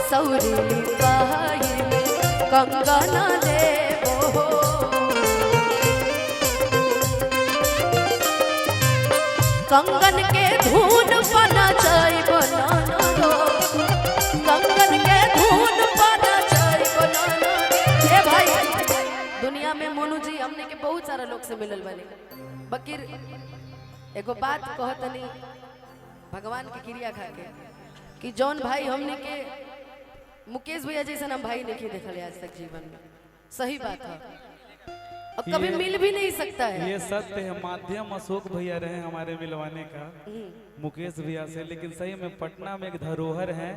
सौरी पायल कंगना लेबो कंगन के धून बना जाइब नाना कंगन के धून बना जाइब नाना। ए भाई दुनिया में मोनू जी हमने के बहुत सारा लोग से मिलल बने बकीर एगो बात कहतनी भगवान की क्रिया खा के कि जौन भाई हमने के मुकेश भैया जैसा हम भाई नहीं देखल आज तक जीवन में। सही बात है और कभी मिल भी नहीं सकता है। ये सत्य है। माध्यम अशोक भैया रहे हमारे मिलवाने का मुकेश भैया से, लेकिन सही में पटना में एक धरोहर है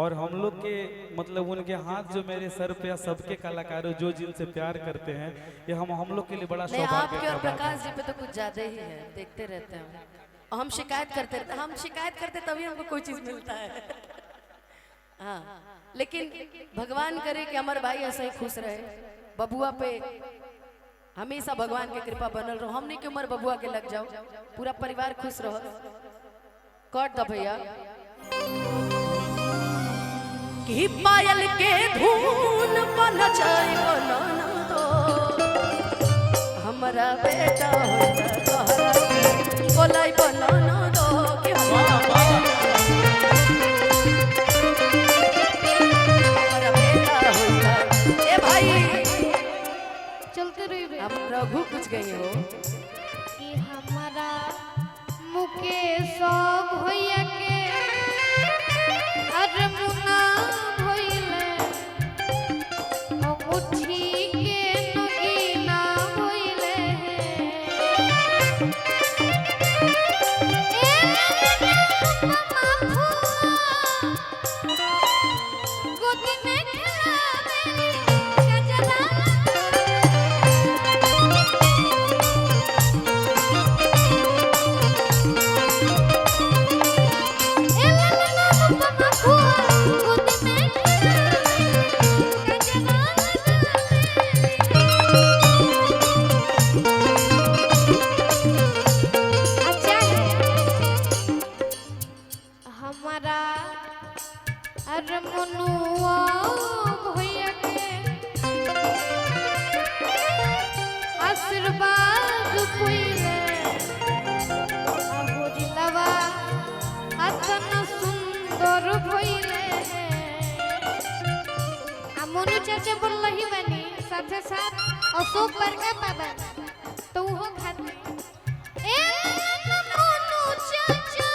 और हम लोग के मतलब उनके हाथ जो मेरे सर पे सबके कलाकारों जो जिनसे प्यार करते हैं ये हम लोग के लिए बड़ा सौभाग्य। आपके और प्रकाश जी पे तो कुछ ज्यादा ही है, देखते रहते हैं हम शिकायत करते तभी हमको कोई चीज मिलता है। हाँ लेकिन भगवान करे कि हमारे भाई ऐसा ही खुश रहे, बबुआ पे हमेशा भगवान की कृपा बनल रहो, हमने की उम्र बबुआ के लग जाओ, पूरा परिवार खुश रहो। कट दो भैया कि पायल के धून बन जाए बनाना दो हमारा बेटा बोलाई बनाना दो कि हमारा बेटा होता। ए भाई चलते रहिए अब रघु कुछ गई हो कि हमारा मुकेश भैया के अरे मुना भइले अंगूठी के नगीना भइले गोदी में खेलावे गजला हमारा अरे मनुआ भैया के आशीर्वाद पुइले अहोरिलवा अतना सुंदर भइले आ मोनू चाचा बोलही बनी साथे साथ अशोक बरका बाबा तो वो खाते ए मोनू चाचा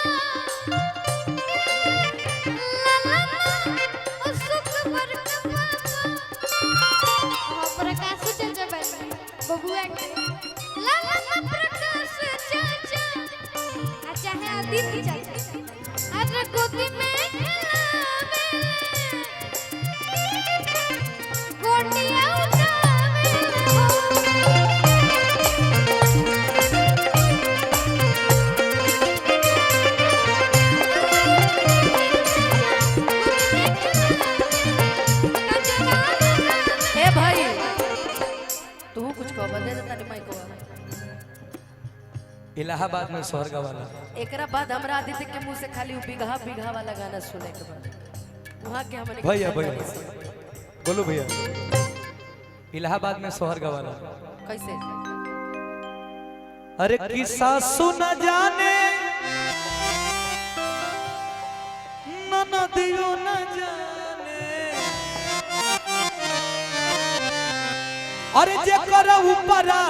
प्रकाश चाचा बनी बबुआ के लाला प्रकाश चाचा अच्छा है आदित्य चाचा अरे गोदी में खेलावे गोटिया उठावे ए भाई तू कुछ कह बदे देता नहीं माइक इलाहाबाद में स्वर्ग वाला एकरा बाद हमरा आदित्य के मुंह से खाली बिगहा बिगहा वाला गाना सुने के बाद वहां के हमने भैया बोलो भैया इलाहाबाद में स्वर्ग वाला कैसे अरे किस्सा सुन जाने ननदियो न जाने अरे जेकरा ऊपरा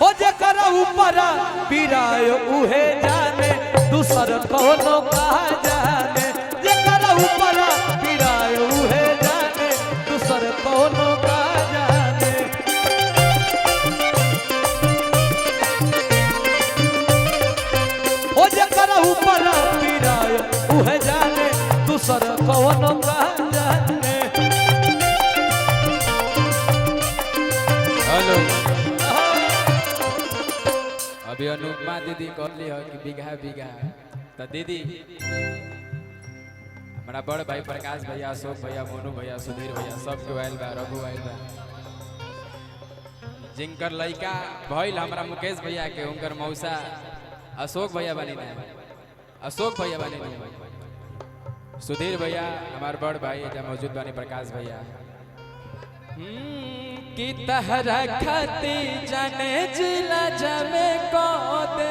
हो जेकरा ऊपरा पिराय उहे जाने दूसर कोनो कहा जाने जेकरा ऊपरा पिराय उहे जाने दूसर कोनो कहा जाने हो जेकरा ऊपरा पिराय उहे जाने दूसर कोनो कहा जाने। हेलो अभी अनुपमा दीदी कहली हो कि बिगहा बिगहा तो दीदी हमारा बड़ भाई प्रकाश भैया अशोक भैया मोनू भैया सुधीर भैया सबके आयल बा रघु आयल बा जिनकर लड़का भइल हमारा मुकेश भैया के उनकर मौसा अशोक भैया बनी ना अशोक भैया बनी ना सुधीर भैया हमारे बड़ भाई जब मौजूद बानी प्रकाश भैया की तहरा खाती जाने जिला जमे को दे